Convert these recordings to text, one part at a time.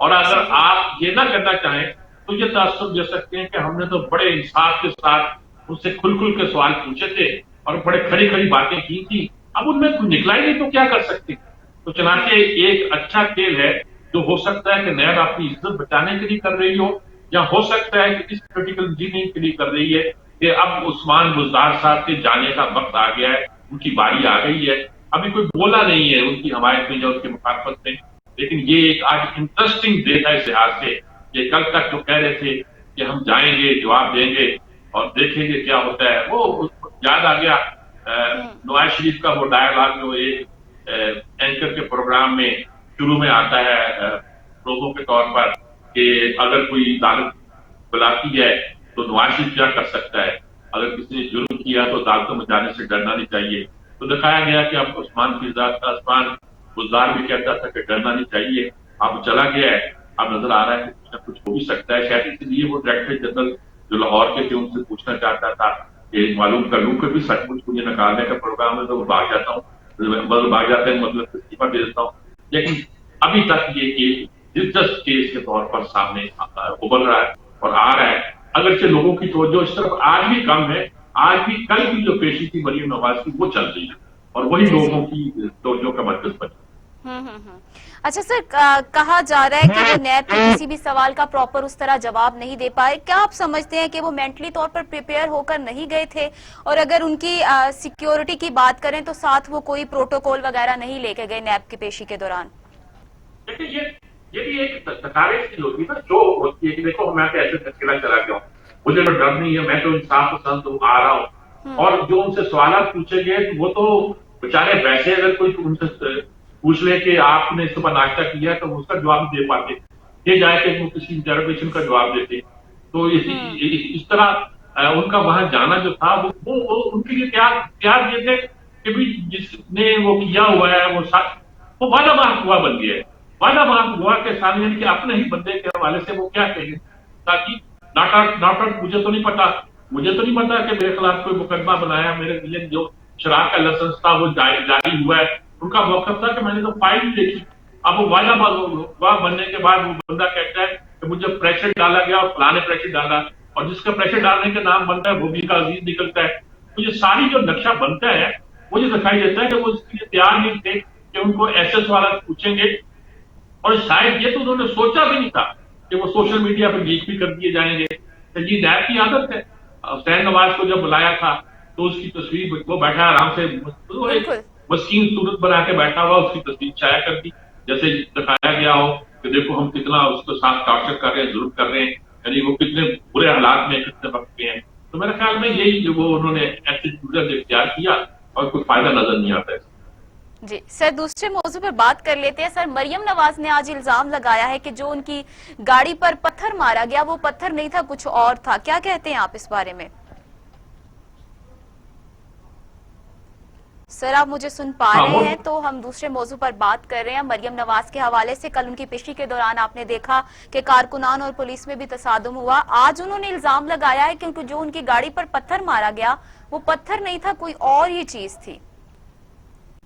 اور اگر آپ یہ نہ کرنا چاہیں تو یہ تعصب دے سکتے ہیں کہ ہم نے تو بڑے انصاف کے ساتھ ان سے کھل کھل کے سوال پوچھے تھے اور بڑے کھڑی کھڑی باتیں کی تھی، اب ان میں کچھ نکلا ہی نہیں تو کیا کر سکتے؟ تو چنانچہ ایک اچھا کھیل ہے جو ہو سکتا ہے کہ نیب اپنی عزت بچانے کے لیے کر رہی ہو، یا ہو سکتا ہے کہ اس پولیٹیکل انجینئرنگ کے لیے کر رہی ہے کہ اب عثمان بزدار صاحب کے جانے کا وقت آ گیا ہے، ان کی باری آ گئی ہے. ابھی کوئی بولا نہیں ہے ان کی حمایت میں یا ان کی مخالفت میں، لیکن یہ ایک آج انٹرسٹنگ ڈے تھا اس لحاظ سے کہ کل تک جو کہہ رہے تھے کہ ہم جائیں گے جواب دیں گے اور دیکھیں گے کیا ہوتا ہے، وہ یاد آ گیا نواز شریف کا وہ ڈائلاگ جو ایک اینکر کے پروگرام میں شروع میں آتا ہے لوگوں کے طور پر کہ اگر کوئی عدالت بلاتی ہے تو نواز شریف کیا کر سکتا ہے، اگر کسی نے جرم کیا تو عدالتوں میں جانے سے ڈرنا نہیں چاہیے. تو دکھایا گیا کہ اب عثمان کی ذات کا عثمان گلزار بھی کہتا تھا کہ ڈرنا نہیں چاہیے، اب چلا گیا ہے، اب نظر آ رہا ہے کہ کچھ نہ کچھ ہو بھی سکتا ہے. شاید اس لیے وہ ڈائریکٹر جنرل جو لاہور کے تھے ان سے پوچھنا چاہتا تھا کہ معلوم کر لوں کہ بھی سچ مچ مجھے نکالنے کا پروگرام ہے تو وہ بھاگ جاتا ہوں، بھاگ جاتے ہیں مطلب استعفیٰ دے دیتا ہوں. لیکن ابھی تک یہ ایک دلچسپ کیس کے طور پر سامنے ابھر رہا ہے اور آ رہا ہے، اگرچہ لوگوں کی توجہ اس طرف آج بھی کم ہے. آج بھی کل کی جو پیشی تھی مریم نواز کی وہ چل رہی ہے اور وہی جی جی لوگوں کی توجہ کا مرکز بنی. اچھا سر، کہا جا رہا ہے کہ وہ نیب کے کسی بھی سوال کا پراپر اس طرح جواب نہیں دے پائے. کیا آپ سمجھتے ہیں کہ وہ مینٹلی طور پر پریپیئر ہو کر نہیں گئے تھے؟ اور اگر ان کی سیکیورٹی کی بات کریں تو ساتھ وہ کوئی پروٹوکول وغیرہ نہیں لے کے گئے نیب کی پیشی کے دوران؟ دیکھیے یہ بھی ایک تکاریف کی ہوتی ہے نا جو ہوتی ہے کہ دیکھو میں تو ایسے تشکیلات چلا گیا ہوں، مجھے تو ڈر نہیں ہے، میں تو انصاف پسند ہوں، آ رہا ہوں. اور جو ان سے سوالات پوچھے گئے وہ تو بیچارے ویسے اگر کوئی ان سے پوچھ لے کہ آپ نے صبح ناشتہ کیا تو اس کا جواب دے پاتے، یہ جائے کہ وہ کسی انٹروگیشن کا جواب دیتے. تو اس طرح ان کا وہاں جانا جو تھا وہ ان کے لیے تیار یہ تھے کہ بھی جس نے وہ کیا ہوا ہے وہ والا ماہ ہوا بن گیا ہے. والا ماہ ہوا کے سامنے کہ اپنے ہی بندے کے حوالے سے وہ کیا کہیں تاکہ ناٹ مجھے تو نہیں پتا کہ میرے خلاف کوئی مقدمہ بنایا، میرے لیے جو شراب کا لائسنس تھا وہ جاری ہوا ہے. ان کا موقف تھا کہ میں نے تو فائل ہی دیکھی. اب وہ والا ماہ بننے کے بعد وہ بندہ کہتا ہے کہ مجھے پریشر ڈالا گیا اور فلاں نے پریشر ڈالا، اور جس کا پریشر ڈالنے کا نام بنتا ہے وہ بھی کا عزیز نکلتا ہے. تو یہ ساری جو نقشہ بنتا ہے وہ یہ دکھائی دیتا ہے کہ وہ اس کے لیے تیار نہیں تھے کہ ان کو ایسے سوالات پوچھیں گے. اور شاید یہ تو انہوں نے سوچا بھی نہیں تھا کہ وہ سوشل میڈیا پہ لیک بھی کر دیے جائیں گے. یہ نیب کی عادت ہے. حسین نواز کو جب بلایا تھا تو اس کی تصویر وہ بیٹھا آرام سے مسکین صورت بنا کے بیٹھا ہوا اس کی تصویر شائع کر دی جیسے دکھایا گیا ہو کہ دیکھو ہم کتنا اس کے ساتھ ٹارچر کر رہے ہیں، ظلم کر رہے ہیں، یعنی وہ کتنے برے حالات میں کتنے وقت کے ہیں. تو میرے خیال میں یہی وہ انہوں نے ایٹیٹیوڈ اختیار کیا اور کوئی فائدہ نظر نہیں آتا ہے. جی سر، دوسرے موضوع پر بات کر لیتے ہیں. سر، مریم نواز نے آج الزام لگایا ہے کہ جو ان کی گاڑی پر پتھر مارا گیا وہ پتھر نہیں تھا، کچھ اور تھا. کیا کہتے ہیں آپ اس بارے میں؟ سر آپ مجھے سن پا رہے ہیں؟ تو ہم دوسرے موضوع پر بات کر رہے ہیں مریم نواز کے حوالے سے. کل ان کی پیشی کے دوران آپ نے دیکھا کہ کارکنان اور پولیس میں بھی تصادم ہوا. آج انہوں نے الزام لگایا ہے کہ جو ان کی گاڑی پر پتھر مارا گیا وہ پتھر نہیں تھا، کوئی اور ہی چیز تھی.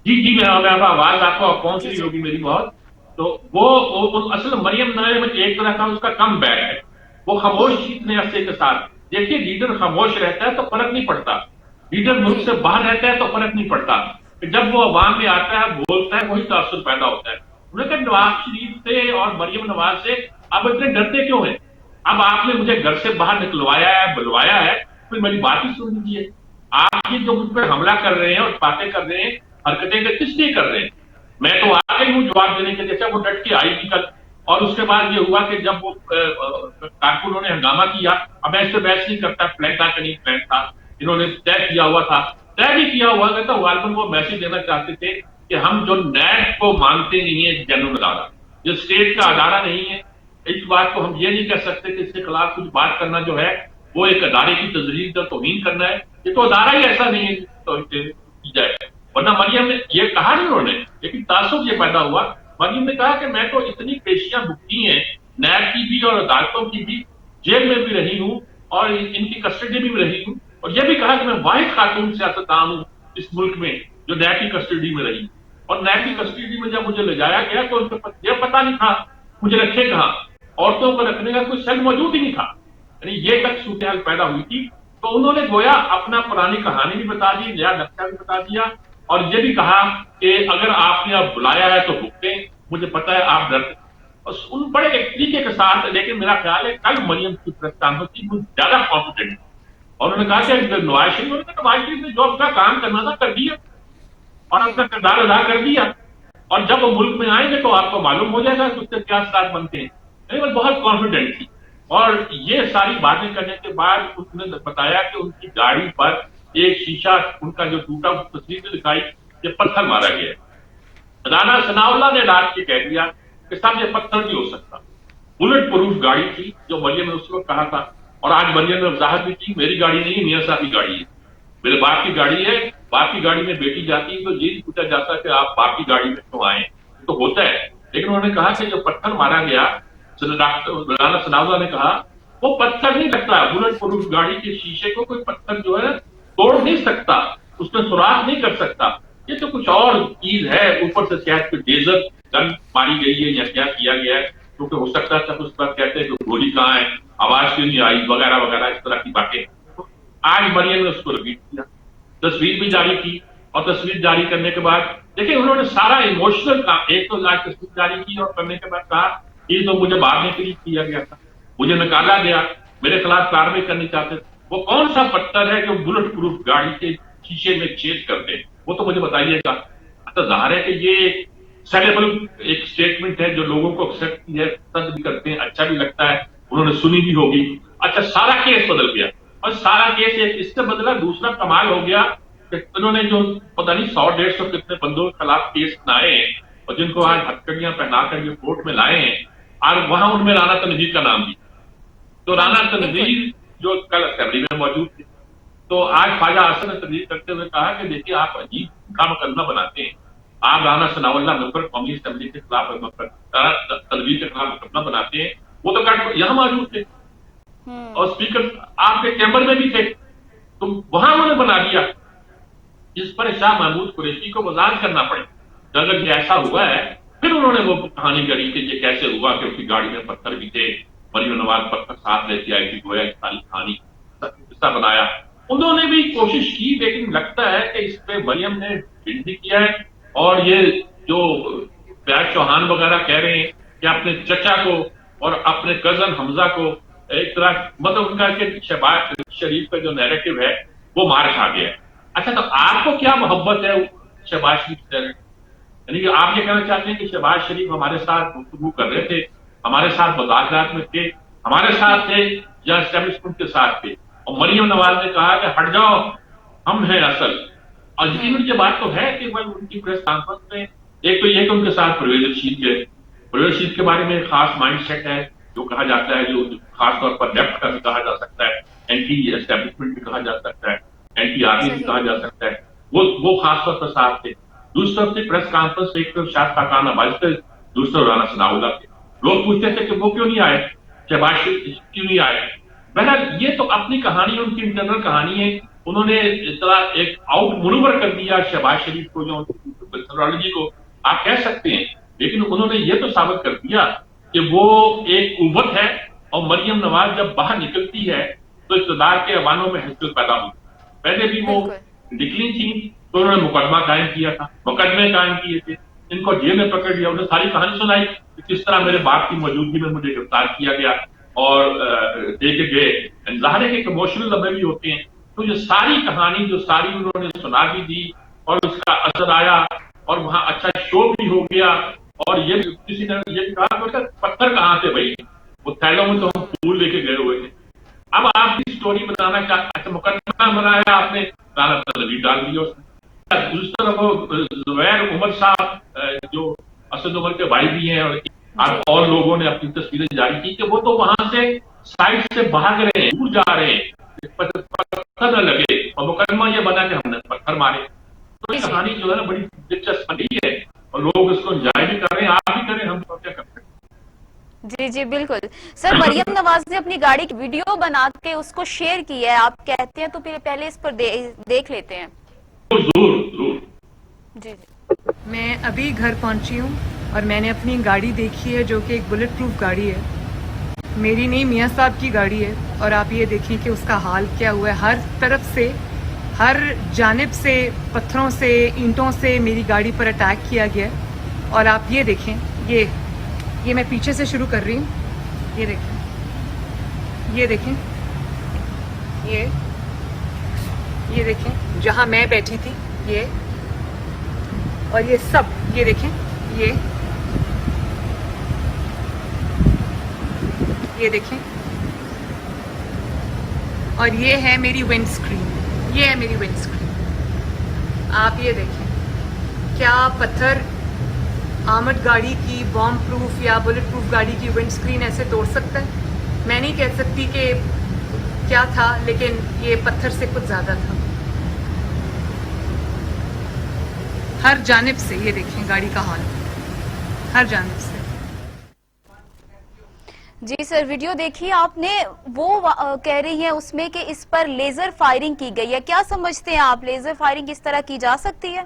جی میں آواز آپ کو پہنچ رہی ہوگی میری بہت. تو وہ اصل مریم نواز ایک طرح کا اس کا کم بیک ہے. وہ خاموش اتنے عرصے کے ساتھ دیکھیے لیڈر خاموش رہتا ہے تو فرق نہیں پڑتا، لیڈر ملک سے باہر رہتا ہے تو فرق نہیں پڑتا. جب وہ عوام میں آتا ہے بولتا ہے وہی تاثر پیدا ہوتا ہے. انہوں نے کہا نواز شریف سے اور مریم نواز سے اب اتنے ڈرتے کیوں ہیں؟ اب آپ نے مجھے گھر سے باہر نکلوایا ہے، بلوایا ہے، پھر میری بات ہی سن لیجیے. آپ یہ جو مجھ پہ حملہ کر رہے ہیں اور باتیں کر رہے ہیں، حرکتیں کس لیے کر رہے ہیں؟ میں تو آ گئی ہوں جواب دینے کے. جیسے وہ ڈٹ کے آئی تھی کل، اور اس کے بعد یہ ہوا کہ جب وہ کارکنوں نے ہنگامہ کیا. اب ایسے بحث نہیں کرتا پلان تھا کہ نہیں پلان تھا، انہوں نے طے کیا ہوا تھا، طے بھی کیا ہوا تھا. غالباً وہ میسج دینا چاہتے تھے کہ ہم جو نیب کو مانتے نہیں ہیں جنرل ادارہ، جو اسٹیٹ کا ادارہ نہیں ہے، اس بات کو ہم یہ نہیں کہہ سکتے کہ اس کے خلاف کچھ بات کرنا جو ہے وہ ایک ادارے کی تجدید کا توہین کرنا ہے. یہ تو ادارہ ہی ایسا نہیں ہے تو کی جائے. ورنہ مریم نے یہ کہا نہیں انہوں نے، لیکن تعصب یہ پیدا ہوا. مریم نے کہا کہ میں تو اتنی پیشیاں بھگتی ہیں نیب کی بھی اور عدالتوں کی بھی، جیل میں بھی رہی ہوں اور ان کی کسٹڈی میں بھی رہی ہوں، اور یہ بھی کہا کہ میں واحد خاتون سیاستدان ہوں اس ملک میں جو نیب کی کسٹڈی میں رہی. اور نیب کی کسٹڈی میں جب مجھے لے جایا گیا تو ان کو یہ پتا نہیں تھا مجھے رکھے کہاں؟ عورتوں کو رکھنے کا کوئی سیل موجود ہی نہیں تھا. یعنی یہ تک صورتحال پیدا ہوئی تھی. تو انہوں نے گویا اپنا پرانی کہانی بھی بتا دی, نیا نقشہ بھی بتا دیا, اور یہ بھی کہا کہ اگر آپ نے اب بلایا ہے تو بھگتیں, مجھے پتا ہے آپ ڈرتے. ان بڑے ایک طریقے کے ساتھ, لیکن میرا خیال ہے کل مریم کی پریس کانفرنس کی زیادہ کانفیڈنٹ, اور انہوں نے کہا کہ نواز شریف نے جو اپنا کام کرنا تھا کر دیا اور اپنا کردار ادا کر دیا, اور جب وہ ملک میں آئیں گے تو آپ کو معلوم ہو جائے گا کہ اس سے کیا اثرات بنتے ہیں. وہ بہت کانفیڈنٹ تھی, اور یہ ساری باتیں کرنے کے بعد انہوں نے بتایا کہ ان کی گاڑی پر ایک شیشہ ان کا جو ٹوٹا تصویر میں دکھائی, یہ پتھر مارا گیا. رانا ثناء اللہ نے رات کے کہہ دیا کہ صاحب یہ پتھر نہیں ہو سکتا. بلٹ پروف گاڑی تھی جو مریم نے اس وقت کہا تھا, اور آج مریم نے وضاحت بھی کی میری گاڑی نہیں, میاں صاحب کی گاڑی ہے, میرے باپ کی گاڑی ہے. باپ کی گاڑی میں بیٹی جاتی ہے تو یہ نہیں پوچھا جاتا کہ آپ باپ کی گاڑی میں کیوں آئے, تو ہوتا ہے. لیکن انہوں نے کہا کہ جو پتھر مارا گیا, رانا ثناء اللہ نے کہا وہ پتھر نہیں لگتا. بلٹ پروف گاڑی کے شیشے کو کوئی پتھر جو ہے توڑ نہیں سکتا, اس میں سوراخ نہیں کر سکتا. یہ تو کچھ اور چیز ہے, اوپر سے شاید کوئی ڈیزر گن ماری گئی ہے یا کیا کیا گیا ہے, کیونکہ ہو سکتا تھا اس پر کہتے ہیں کہ گولی کہاں ہے, آواز کیوں نہیں آئی, وغیرہ وغیرہ اس طرح کی باتیں. آج مریم نے اس کو ریپیٹ کیا, تصویر بھی جاری کی, اور تصویر جاری کرنے کے بعد دیکھیں انہوں نے سارا ایموشنل کام, ایک تو آج تصویر جاری کی اور کرنے کے بعد کہا یہ تو مجھے مارنے کے لیے کیا گیا تھا, مجھے نکالا گیا, میرے خلاف کارروائی کرنی چاہتے تھے. وہ کون سا پتھر ہے جو بلٹ پروف گاڑی کے شیشے میں چھید کرتے, وہ تو مجھے بتائیے گا. اچھا ظاہر ہے کہ یہ سیلیبل ایک اسٹیٹمنٹ ہے جو لوگوں کو ایکسپٹ کی ہے, پسند بھی کرتے ہیں, اچھا بھی لگتا ہے, انہوں نے سنی بھی ہوگی. اچھا سارا کیس بدل گیا, اور سارا کیس ایک اس سے بدلا. دوسرا کمال ہو گیا کہ انہوں نے جو پتہ نہیں 100-150 کتنے بندوں کے خلاف کیس بنائے ہیں, اور جن کو آج ہتکڑیاں پہنا کر یہ کورٹ میں لائے ہیں, اور وہاں ان میں رانا تنویر کا نام بھی. تو رانا تنویر جو کل اسمبلی میں موجود تھے, تو آج خواجہ حسن نے تقریر کرتے ہوئے کہا کہ دیکھیے آپ عجیب کا مقدمہ بناتے ہیں. آپ رانا ثناء اللہ ممبر قومی اسمبلی کے خلاف تنویر کے خلاف مقدمہ بناتے ہیں, وہ تو یہاں موجود تھے اور اسپیکر آپ کے چیمبر میں بھی تھے, تو وہاں انہوں نے بنا دیا. جس پر شاہ محمود قریشی کو وضاحت کرنا پڑے اگر یہ ایسا ہوا ہے. پھر انہوں نے وہ کہانی کری کہ یہ کیسے ہوا کہ اس کی گاڑی میں پتھر بھی تھے, مریم نواز پتھر ساتھ لیتی آئی تھی, گویا ساری کہانی قصہ بنایا. انہوں نے بھی کوشش کی, لیکن لگتا ہے کہ اس پہ مریم نے بلڈ بھی کیا ہے. اور یہ جو فیاض چوہان وغیرہ کہہ رہے ہیں کہ اپنے چچا کو اور اپنے کزن حمزہ کو ایک طرح مطلب ان کا کہ شہباز شریف کا جو نیریٹو ہے وہ مار کھا گیا. اچھا تو آپ کو کیا محبت ہے شہباز شریف سے؟ یعنی کہ آپ یہ کہنا چاہتے ہیں کہ شہباز شریف ہمارے ساتھ گفتگو کر رہے تھے, ہمارے ساتھ مذاکرات میں تھے, ہمارے ساتھ تھے یا اسٹیبلشمنٹ کے ساتھ تھے, اور مریم نواز نے کہا کہ ہٹ جاؤ ہم ہیں اصل. اور یقیناً یہ بات تو ہے کہ ان کی پریس کانفرنس میں ایک تو یہ کہ ان کے ساتھ پرویز رشید گئے. پرویز رشید کے بارے میں ایک خاص مائنڈ سیٹ ہے جو کہا جاتا ہے, جو خاص طور پر لیفٹ کا بھی کہا جا سکتا ہے, اینٹی اسٹیبلشمنٹ بھی کہا جا سکتا ہے, اینٹی آرمی بھی کہا جا سکتا ہے, وہ خاص طور پر ساتھ تھے. دوسری طرف سے پریس کانفرنس ایک تو شاہ خاقان عباس تھے, دوسرے رانا ثناء اللہ تھے. لوگ پوچھتے تھے کہ وہ کیوں نہیں آئے, شہباز شریف کیوں نہیں آئے. بہرحال یہ تو اپنی کہانی, ان کی انٹرنل کہانی ہے. انہوں نے اس طرح ایک آؤٹ منور کر دیا شہباز شریف کو, جو پرسنالوجی کو آپ کہہ سکتے ہیں, لیکن انہوں نے یہ تو ثابت کر دیا کہ وہ ایک قوت ہے. اور مریم نواز جب باہر نکلتی ہے تو اقتدار کے ایوانوں میں حلچل پیدا ہوئی. پہلے بھی وہ نکلی تھی تو انہوں نے مقدمہ قائم کیا تھا, مقدمے قائم کیے تھے, ان کو جیل میں پکڑ لیا, انہوں نے ساری کہانی سنائی کہ کس طرح میرے باپ کی موجودگی میں مجھے گرفتار کیا گیا اور دے کے گئے. ظاہر ہے کہ ایک ایموشنل لمحے بھی ہوتے ہیں. تو یہ ساری کہانی جو ساری انہوں نے سنا بھی دی اور اس کا اثر آیا, اور وہاں اچھا شو بھی ہو گیا. اور یہ کسی نے یہ کہا کہ پتھر کہاں سے بھائی, وہ تھیلوں میں تو ہم پھول لے کے گئے ہوئے تھے. اب آپ کی سٹوری بتانا چاہتے, مقدمہ بنایا آپ نے, رانا تنویر ڈال دیا اس نے. دوسری طرف زبیر عمر صاحب جو اسد عمر کے بھائی بھی ہیں, اور لوگوں نے اپنی تصویریں جاری کی کہ وہ تو وہاں سے سائٹ سے بھاگ رہے ہیں, دور جا رہے ہیں, پتھر نہ لگے, اور مقدمہ یہ بنا کہ ہم نے پتھر مارے. تو یہ کہانی جو ہے نا بڑی دلچسپ بنی ہے, اور لوگ اس کو انجوائے بھی کر رہے ہیں, آپ بھی کریں, ہم تو کیا کر سکتے ہیں. جی جی بالکل سر. مریم نواز نے اپنی گاڑی کی ویڈیو بنا کے اس کو شیئر کیا ہے, آپ کہتے ہیں تو پھر پہلے اس پر دیکھ لیتے ہیں. ضرور ضرور. جی میں ابھی گھر پہنچی ہوں اور میں نے اپنی گاڑی دیکھی ہے جو کہ ایک بلٹ پروف گاڑی ہے، میری نہیں میاں صاحب کی گاڑی ہے، اور آپ یہ دیکھیں کہ اس کا حال کیا ہوا ہے. ہر طرف سے، ہر جانب سے پتھروں سے، اینٹوں سے میری گاڑی پر اٹیک کیا گیا ہے. اور آپ یہ دیکھیں، یہ میں پیچھے سے شروع کر رہی ہوں. یہ دیکھیں، یہ دیکھیں جہاں میں بیٹھی تھی، اور یہ سب، یہ دیکھیں، یہ دیکھیں، اور یہ ہے میری ونڈ اسکرین. آپ یہ دیکھیں، کیا پتھر آمد گاڑی کی بام پروف یا بلٹ پروف گاڑی کی ونڈ اسکرین ایسے توڑ سکتا ہے؟ میں نہیں کہہ سکتی کہ کیا تھا، لیکن یہ پتھر سے کچھ زیادہ تھا. ہر جانب سے یہ دیکھیں گاڑی کا حال، ہر جانب سے. جی سر، ویڈیو دیکھیے آپ نے، وہ کہہ رہی ہیں اس میں کہ اس پر لیزر فائرنگ کی گئی ہے. کیا سمجھتے ہیں آپ، لیزر فائرنگ کس طرح کی جا سکتی ہے؟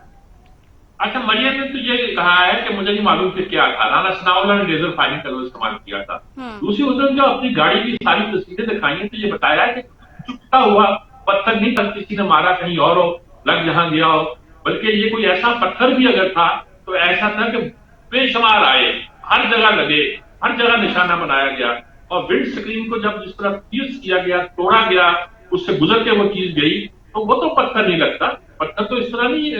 اچھا، مریم نے تو یہ کہا ہے کہ مجھے نہیں معلوم کہ کیا تھا. رانا ثناء اللہ نے لیزر فائرنگ کا استعمال کیا تھا. دوسری ادھر جو اپنی گاڑی کی ساری تصویریں دکھائی ہیں تو یہ بتایا ہے کہ چپتا ہوا پتھر نہیں تھا، کسی نے مارا کہیں اور ہو، لگ جہاں گیا ہو، بلکہ یہ کوئی ایسا پتھر بھی اگر تھا تو ایسا تھا کہ بے شمار آئے، ہر جگہ لگے، ہر جگہ نشانہ بنایا گیا. اور ونڈ اسکرین کو جب جس طرح فیوز کیا گیا، توڑا گیا، اس سے گزر کے وہ چیز گئی، تو وہ تو پتھر نہیں لگتا. پتھر تو اس طرح نہیں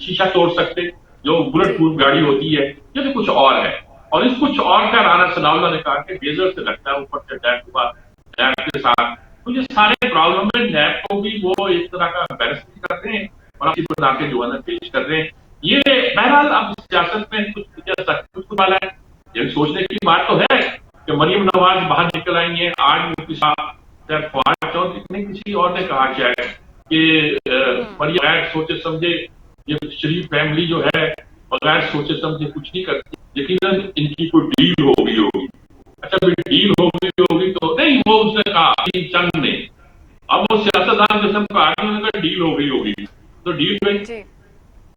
شیشہ توڑ سکتے جو بلٹ پروف گاڑی ہوتی ہے. یہ تو کچھ اور ہے، اور اس کچھ اور کا رانا ثناء اللہ نے کہا کہ لیزر سے لگتا ہے، اوپر سے اٹیک ہوا نیب کے ساتھ. تو یہ سارے پرابلم میں نیب کو بھی وہ ایک طرح کا بیرس کر رہے ہیں اور اپنی بنا کے جو ہے نا پیش کر رہے ہیں. یہ بہرحال اب سیاست میں کچھ والا ہے. یہ سوچنے کی بات تو ہے کہ مریم نواز باہر نکل آئی ہیں. آج مفتی صاحب فواد چودھری نے کسی اور نے کہا شاید کہ مریم بغیر سوچے سمجھے، یہ شریف فیملی جو ہے بغیر سوچے سمجھے کچھ نہیں کرتی. یقیناً ان کی کوئی ڈیل ہو گئی ہوگی. اچھا ڈیل ہو گئی ہوگی تو نہیں، وہ اس نے کہا چند نے، اب وہ سیاستدان قسم کا آدمی نے کہا ڈیل ہو گئی ہوگی تو ڈیل ہوئی.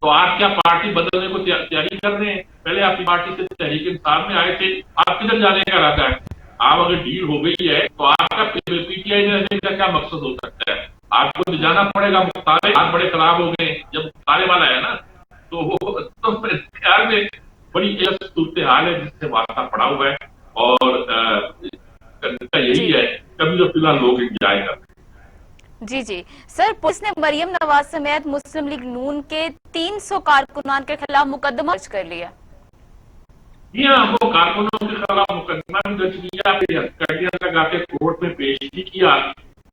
تو آپ کیا پارٹی بدلنے کو تیاری کر رہے ہیں؟ پہلے آپ کی پارٹی سے تحریک انصاف میں آئے تھے، آپ کدھر جانے کا ارادہ ہے؟ آپ اگر ڈیل ہو گئی ہے تو آپ کا پی ٹی آئی میں رہنے کا کیا مقصد ہو سکتا ہے؟ آپ کو جانا پڑے گا. مختارے ہاتھ بڑے خراب ہو گئے، جب مختارے والا ہے نا تو وہ خیال میں بڑی صورتحال ہے جس سے واقعہ پڑا ہوا ہے. اور کرنے کا یہی ہے کبھی جو فی الحال لوگ انجوائے کر رہے ہیں. جی سر، پولیس نے مریم نواز سمیت مسلم لیگ نون کے 300 کارکنان کے خلاف مقدمہ درج کر لیا. جی ہاں، وہ کارکنوں کے خلاف مقدمہ بھی درج کیا، کٹیا تک آ کے کورٹ میں پیش بھی کیا.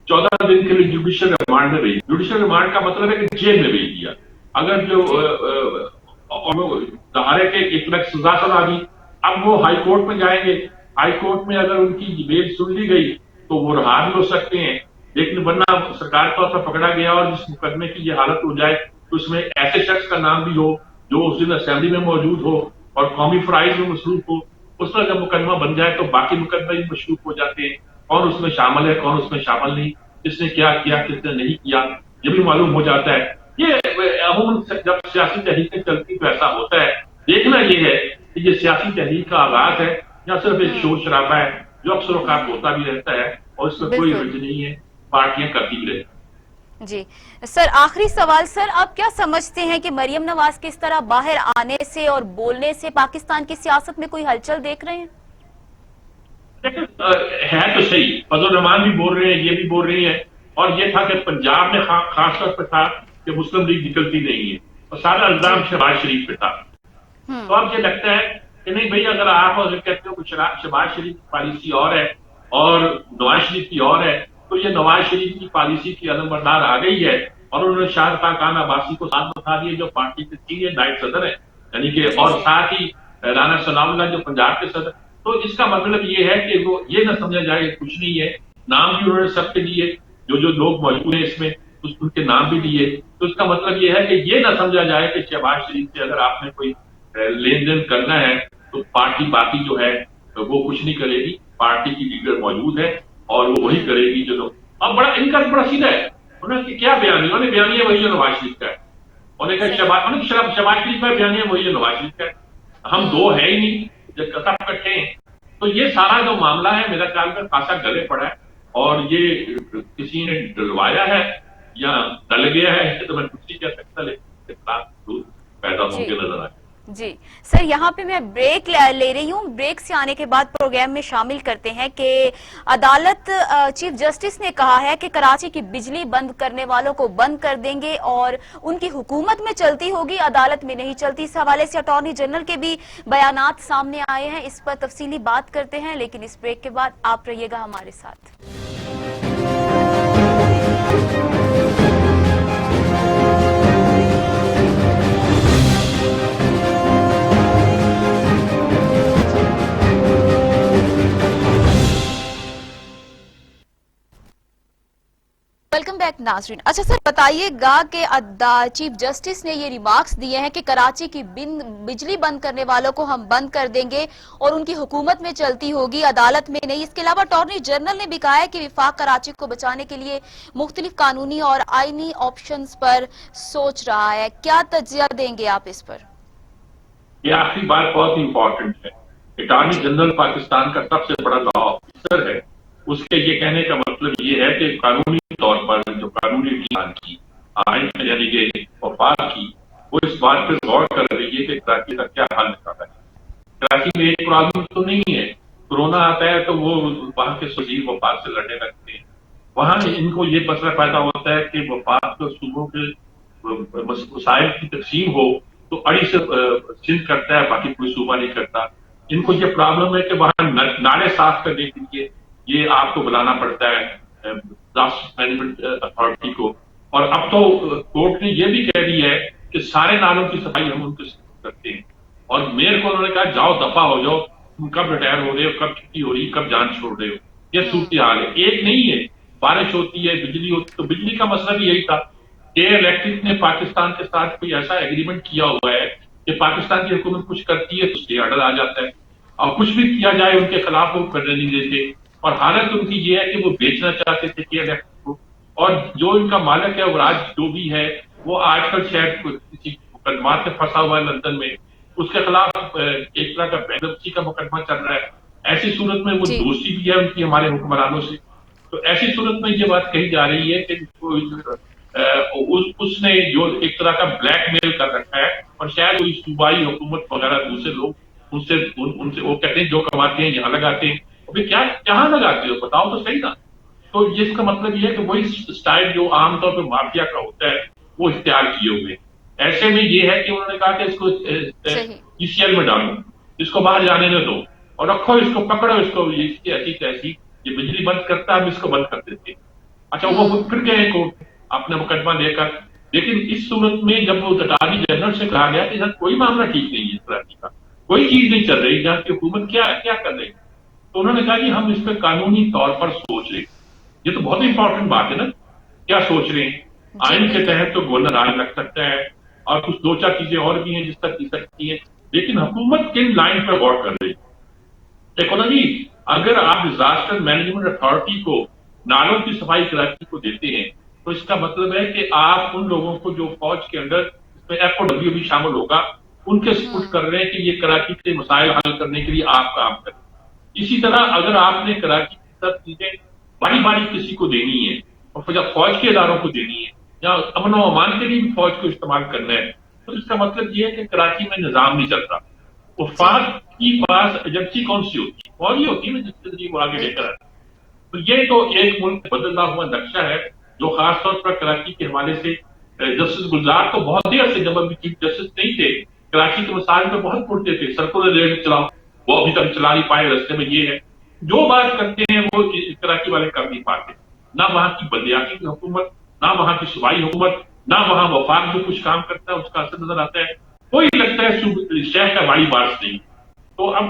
14 دن کے لیے جوڈیشل ریمانڈ میں بھیج. جوڈیشل ریمانڈ کا مطلب ہے کہ جیل میں بھیج دیا. اگر جو دہارے کے 1 لاکھ سزا سنا دی، اب وہ ہائی کورٹ میں جائیں گے. ہائی کورٹ میں اگر ان کی بیل سن لی گئی تو وہ رہا بھی ہو سکتے ہیں، لیکن ورنہ سرکار طور پر پکڑا گیا اور جس مقدمے کی یہ حالت ہو جائے تو اس میں ایسے شخص کا نام بھی ہو جو اس دن اسمبلی میں موجود ہو اور قومی فرائض میں مصروف ہو. اس طرح جب مقدمہ بن جائے تو باقی مقدمے بھی مشروط ہو جاتے ہیں. کون اس میں شامل ہے، کون اس میں شامل نہیں، کس نے کیا کیا، کس نے نہیں کیا، یہ بھی معلوم ہو جاتا ہے. یہ عموماً جب سیاسی تحریکیں چلتی تو ایسا ہوتا ہے. دیکھنا یہ ہے کہ یہ سیاسی تحریک کا آغاز ہے یا صرف ایک شور شرابہ ہے جو اکثر اوقات ہوتا بھی رہتا ہے اور اس میں کوئی رنج نہیں ہے، پارٹیاں کرتی بھی رہتی. جی سر، آخری سوال سر، آپ کیا سمجھتے ہیں کہ مریم نواز کس طرح باہر آنے سے اور بولنے سے پاکستان کی سیاست میں کوئی ہلچل دیکھ رہے ہیں؟ ہے تو صحیح، فضل الرحمان بھی بول رہے ہیں، یہ بھی بول رہی ہیں. اور یہ تھا کہ پنجاب میں خاص طور پہ تھا کہ مسلم لیگ نکلتی نہیں ہے اور سارا الزام شہباز شریف پہ تھا. تو اب یہ لگتا ہے کہ نہیں بھائی، اگر آپ کہتے ہو کہ شہباز شریف کی پالیسی اور ہے اور نواز شریف کی اور ہے، تو یہ نواز شریف کی پالیسی کی علمبردار آ گئی ہے اور انہوں نے شاہ خاقان عباسی کو ساتھ بتا دیا جو پارٹی کے سینئر نائب صدر ہیں، یعنی کہ اور ساتھ ہی رانا ثناء اللہ جو پنجاب کے صدر. تو اس کا مطلب یہ ہے کہ وہ یہ نہ سمجھا جائے کہ کچھ نہیں ہے. نام بھی انہوں نے سب کے دیے، جو لوگ موجود ہیں اس میں ان کے نام بھی دیے. تو اس کا مطلب یہ ہے کہ یہ نہ سمجھا جائے کہ شہباز شریف سے اگر آپ نے کوئی لین دین کرنا ہے تو پارٹی باقی جو ہے وہ کچھ نہیں کرے گی. پارٹی کی لیڈر موجود ہے اور وہ وہی کرے گی جو لوگ. اب بڑا ان کا بڑا سیدھا ہے، انہوں نے کیا بیانیہ، انہوں نے بیانیہ وہی جو نواز شریف کا ہے. انہوں نے کہا شہباز شریف کا بیانیہ وہی جو نواز شریف کا ہے. ہم دو ہے ہی نہیں جب سب اکٹھے ہیں. تو یہ سارا جو معاملہ ہے میرا خیال میں خاصا گلے پڑا ہے اور یہ کسی نے ڈلوایا ہے یا ڈل گیا ہے تو میں کچھ نہیں کہہ سکتا لیکن پیدا ہوں جی کے نظر آئے. جی سر، یہاں پہ میں بریک لے رہی ہوں. بریک سے آنے کے بعد پروگرام میں شامل کرتے ہیں کہ عدالت چیف جسٹس نے کہا ہے کہ کراچی کی بجلی بند کرنے والوں کو بند کر دیں گے اور ان کی حکومت میں چلتی ہوگی، عدالت میں نہیں چلتی. اس حوالے سے اٹارنی جنرل کے بھی بیانات سامنے آئے ہیں، اس پر تفصیلی بات کرتے ہیں لیکن اس بریک کے بعد آپ رہیے گا ہمارے ساتھ. ویلکم بیک ناظرین. اچھا سر، بتائیے گا کہ چیف جسٹس نے یہ ریمارکس دیے ہیں کہ کراچی کی بجلی بند کرنے والوں کو ہم بند کر دیں گے اور ان کی حکومت میں چلتی ہوگی، عدالت میں نہیں. اس کے علاوہ اٹارنی جنرل نے بھی کہا ہے کہ وفاق کراچی کو بچانے کے لیے مختلف قانونی اور آئینی آپشنز پر سوچ رہا ہے. کیا تجزیہ دیں گے آپ اس پر؟ یہ آخری بات بہت امپورٹنٹ ہے. اٹارنی جی جنرل پاکستان کا سب سے بڑا لا آفیسر ہے. اس کے یہ کہنے کا مطلب یہ ہے کہ قانونی طور پر جو قانونی ٹیم کی آئین یعنی کہ وفاق کی وہ اس بات پہ غور کر رہی ہے کہ کراچی کا کیا حل نکالا ہے. کراچی میں ایک پرابلم تو نہیں ہے، کورونا آتا ہے تو وہ وہاں کے سجیو وفاق سے لڑنے لگتے ہیں. وہاں جی ان کو یہ مسئلہ پیدا ہوتا ہے کہ وفاق کے صوبوں کے مسائل کی تقسیم ہو تو اڑی سے سندھ کرتا ہے، باقی کوئی صوبہ نہیں کرتا. ان کو یہ پرابلم ہے کہ وہاں نالے صاف کرنے کے لیے یہ آپ کو بلانا پڑتا ہے ڈیزاسٹر مینجمنٹ اتھارٹی کو. اور اب تو کورٹ نے یہ بھی کہہ دیا ہے کہ سارے نالوں کی صفائی ہم ان کے کرتے ہیں. اور میئر کو انہوں نے کہا جاؤ دفع ہو جاؤ، تم کب ریٹائر ہو رہے ہو، کب چھٹی ہو رہی ہے، کب جان چھوڑ رہے ہو. یہ صورتحال ہے، ایک نہیں ہے. بارش ہوتی ہے، بجلی ہوتی، تو بجلی کا مسئلہ بھی یہی تھا کہ الیکٹرک نے پاکستان کے ساتھ کوئی ایسا ایگریمنٹ کیا ہوا ہے کہ پاکستان کی حکومت کچھ کرتی ہے تو اسٹے آرڈر آ جاتا ہے اور کچھ بھی کیا جائے ان کے خلاف وہ کرنے نہیں دیتے. اور حالت ان کی یہ ہے کہ وہ بیچنا چاہتے تھے کہ الیکٹرک کو، اور جو ان کا مالک ہے وہ راج جو بھی ہے وہ آج کل شاید کسی مقدمات میں پھنسا ہوا ہے لندن میں، اس کے خلاف ایک طرح کا بینرپسی کا مقدمہ چل رہا ہے. ایسی صورت میں وہ جی دوستی بھی ہے ان کی ہمارے حکمرانوں سے. تو ایسی صورت میں یہ بات کہی جا رہی ہے کہ اس نے جو ایک طرح کا بلیک میل کر رکھا ہے اور شاید کوئی صوبائی حکومت وغیرہ دوسرے لوگ ان سے وہ کہتے ہیں جو کماتے ہیں یہاں لگاتے ہیں. ابھی کیا کہاں لگاتے ہو بتاؤ تو صحیح نا. تو اس کا مطلب یہ ہے کہ وہی اسٹائل جو عام طور پہ مافیا کا ہوتا ہے وہ اختیار کیے ہوئے. ایسے میں یہ ہے کہ انہوں نے کہا کہ اس کو صحیح. ای سی ایل میں ڈالو، اس کو باہر جانے نہ دو اور رکھو اس کو، پکڑو اس کو، اس کی ایسی تیسی یہ بجلی بند کرتا ہے ہم اس کو بند کر دیتے. اچھا وہ پھر گئے کورٹ اپنا مقدمہ لے کر. لیکن اس صورت میں جب وہ اٹارنی جنرل سے کہا گیا کہ سر کوئی معاملہ ٹھیک نہیں ہے، اس طرح کا کوئی چیز نہیں چل رہی جہاں کی حکومت کیا کر رہی، تو انہوں نے کہا کہ ہم اس پہ قانونی طور پر سوچ رہے ہیں. یہ تو بہت امپورٹنٹ بات ہے نا، کیا سوچ رہے ہیں. آئین کے تحت تو گورنر آج لگ سکتا ہے اور کچھ دو چار چیزیں اور بھی ہیں جس تک کی سکتی ہیں، لیکن حکومت کن لائن پر غور کر رہی ہے. دیکھو نا جی، اگر آپ ڈیزاسٹر مینجمنٹ اتھارٹی کو نالوں کی صفائی کراچی کو دیتے ہیں تو اس کا مطلب ہے کہ آپ ان لوگوں کو جو فوج کے اندر اس میں ایف او ڈبلیو بھی شامل ہوگا ان کے سپورٹ کر رہے ہیں کہ یہ کراچی کے مسائل حل کرنے کے لیے آپ کام کریں. اسی طرح اگر آپ نے کراچی کی سب چیزیں باری باری کسی کو دینی ہے اور جب فوج کے اداروں کو دینی ہے یا امن و امان کے لیے بھی فوج کو استعمال کرنا ہے تو اس کا مطلب یہ ہے کہ کراچی میں نظام نہیں چلتا. وفاق کی پاس ایجنسی کون سی ہوتی ہے؟ فوجی ہوتی ہے نا جس کے ذریعے وہ آگے لے کر آتے. تو یہ تو ایک ملک بدلتا ہوا نقشہ ہے جو خاص طور پر کراچی کے حوالے سے جسٹس گلزار تو بہت دیر سے جب ابھی چیف جسٹس نہیں تھے کراچی کے مسائل پہ بہت پڑھتے تھے، سرکولر ریٹ چلاؤ، وہ ابھی تک چلا نہیں پائے. رستے میں یہ ہے جو بات کرتے ہیں وہ کراچی والے کر نہیں پاتے. نہ وہاں کی بلدیاتی کی حکومت، نہ وہاں کی صوبائی حکومت، نہ وہاں وفاق جو کچھ کام کرتا ہے اس کا اثر نظر آتا ہے. کوئی لگتا ہے شہر کا بڑی بارش نہیں. تو اب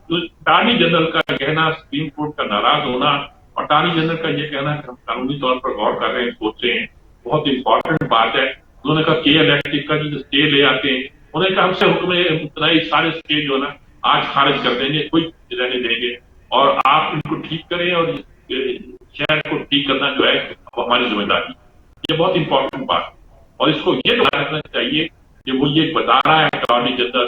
اٹارنی جنرل کا کہنا، سپریم کورٹ کا ناراض ہونا، اٹارنی جنرل کا یہ کہنا کہ ہم قانونی طور پر غور کر رہے ہیں، سوچ رہے ہیں، بہت امپورٹنٹ بات ہے. انہوں نے کہا کہ الیکٹرک کا جو اسٹے لے آتے ہیں، انہوں نے کہا ہم سے حکم اتنائی سارے اسٹے جو ہے نا آج خارج کر دیں گے، کوئی رہنے دیں گے اور آپ ان کو ٹھیک کریں اور شہر کو ٹھیک کرنا جو ہے وہ ہماری ذمہ داری. یہ بہت امپورٹنٹ بات ہے اور اس کو یہ رکھنا چاہیے کہ وہ یہ بتا رہا ہے اٹارنی جنرل